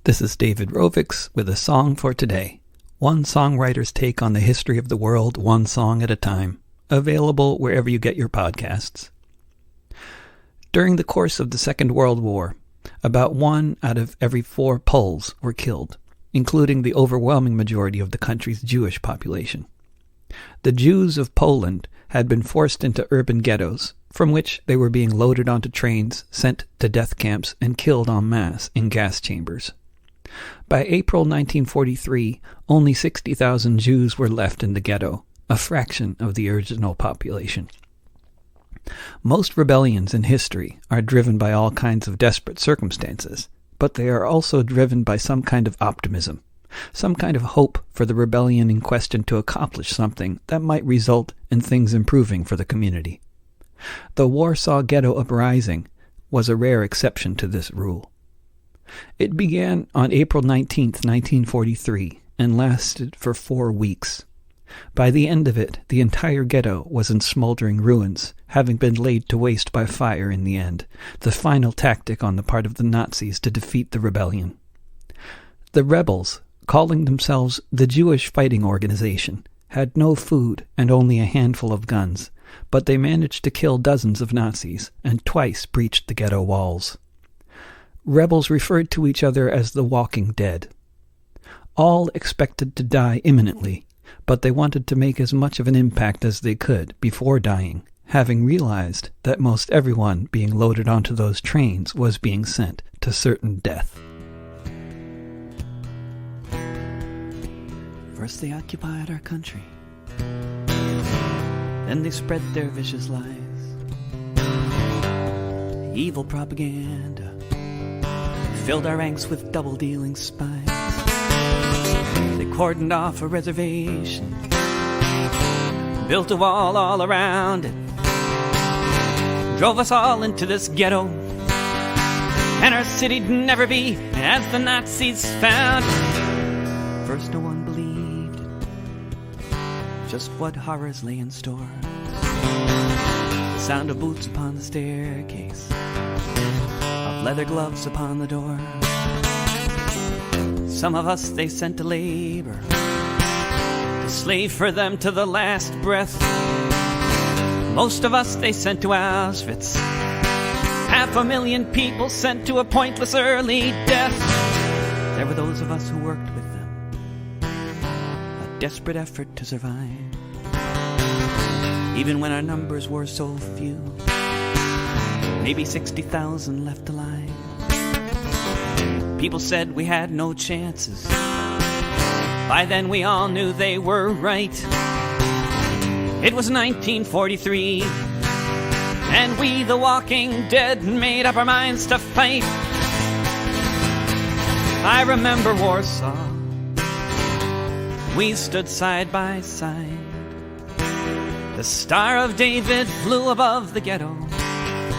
This is David Rovics with a song for today. One songwriter's take on the history of the world, one song at a time. Available wherever you get your podcasts. During the course of the Second World War, about 1 out of every 4 Poles were killed, including the overwhelming majority of the country's Jewish population. The Jews of Poland had been forced into urban ghettos, from which they were being loaded onto trains, sent to death camps, and killed en masse in gas chambers. By April 1943, only 60,000 Jews were left in the ghetto, a fraction of the original population. Most rebellions in history are driven by all kinds of desperate circumstances, but they are also driven by some kind of optimism, some kind of hope for the rebellion in question to accomplish something that might result in things improving for the community. The Warsaw Ghetto Uprising was a rare exception to this rule. It began on April 19, 1943, and lasted for 4 weeks. By the end of it, the entire ghetto was in smoldering ruins, having been laid to waste by fire in the end, the final tactic on the part of the Nazis to defeat the rebellion. The rebels, calling themselves the Jewish Fighting Organization, had no food and only a handful of guns, but they managed to kill dozens of Nazis and twice breached the ghetto walls. Rebels referred to each other as the Walking Dead. All expected to die imminently, but they wanted to make as much of an impact as they could before dying, having realized that most everyone being loaded onto those trains was being sent to certain death. First they occupied our country, then they spread their vicious lies. Evil propaganda filled our ranks with double-dealing spies. They cordoned off a reservation, built a wall all around it, drove us all into this ghetto, and our city'd never be as the Nazis found. First no one believed it, just what horrors lay in store. The sound of boots upon the staircase, of leather gloves upon the door. Some of us they sent to labor, to slave for them to the last breath. Most of us they sent to Auschwitz, 500,000 people sent to a pointless early death. There were those of us who worked with them, a desperate effort to survive, even when our numbers were so few, maybe 60,000 left alive. People said we had no chances. By then we all knew they were right. It was 1943, and we, the Walking Dead, made up our minds to fight. I remember Warsaw. We stood side by side. The Star of David flew above the ghetto.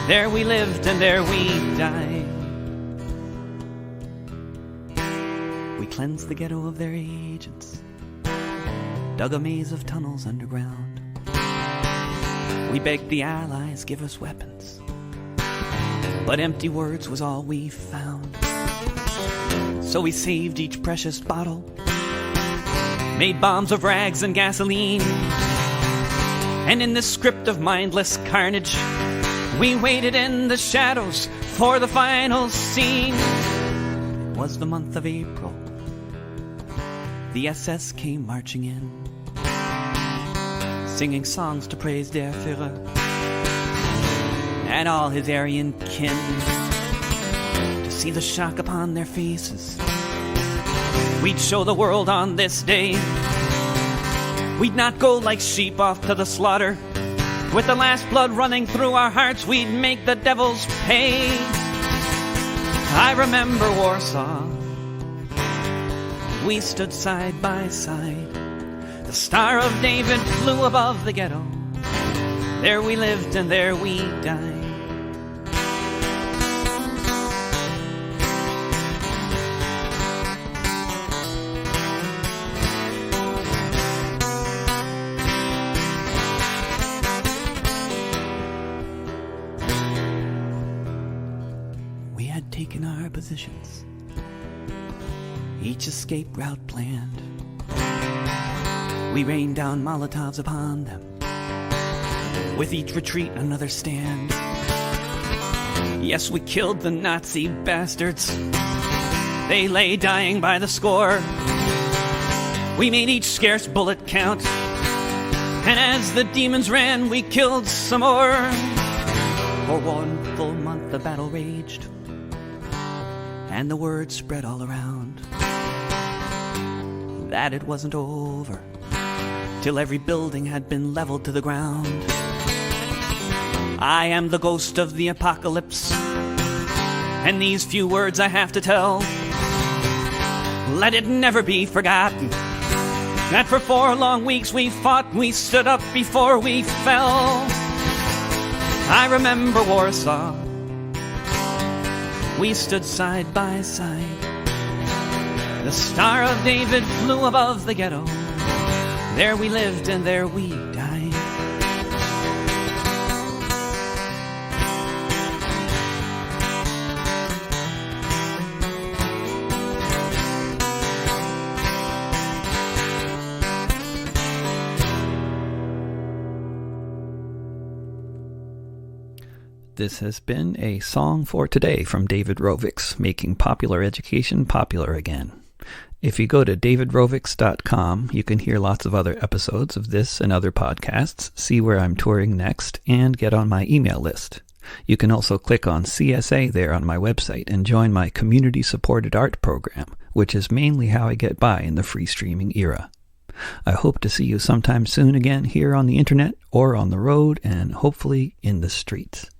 There we lived and there we died. We cleansed the ghetto of their agents, dug a maze of tunnels underground. We begged the Allies give us weapons, but empty words was all we found. So we saved each precious bottle, made bombs of rags and gasoline, and in this script of mindless carnage, we waited in the shadows for the final scene. It was the month of April. The SS came marching in, singing songs to praise der Führer and all his Aryan kin. To see the shock upon their faces, we'd show the world on this day. We'd not go like sheep off to the slaughter. With the last blood running through our hearts, we'd make the devils pay. I remember Warsaw. We stood side by side. The Star of David flew above the ghetto. There we lived and there we died. We had taken our positions, each escape route planned. We rained down Molotovs upon them, with each retreat another stand. Yes, we killed the Nazi bastards. They lay dying by the score. We made each scarce bullet count, and as the demons ran, we killed some more. For 1 full month the battle raged, and the word spread all around that it wasn't over till every building had been leveled to the ground. I am the ghost of the apocalypse, and these few words I have to tell. Let it never be forgotten that for 4 long weeks we fought, we stood up before we fell. I remember Warsaw. We stood side by side. The Star of David flew above the ghetto. There we lived and there we died. This has been a Song for Today from David Rovics, making popular education popular again. If you go to davidrovics.com, you can hear lots of other episodes of this and other podcasts, see where I'm touring next, and get on my email list. You can also click on CSA there on my website and join my community-supported art program, which is mainly how I get by in the free streaming era. I hope to see you sometime soon again here on the internet or on the road and hopefully in the streets.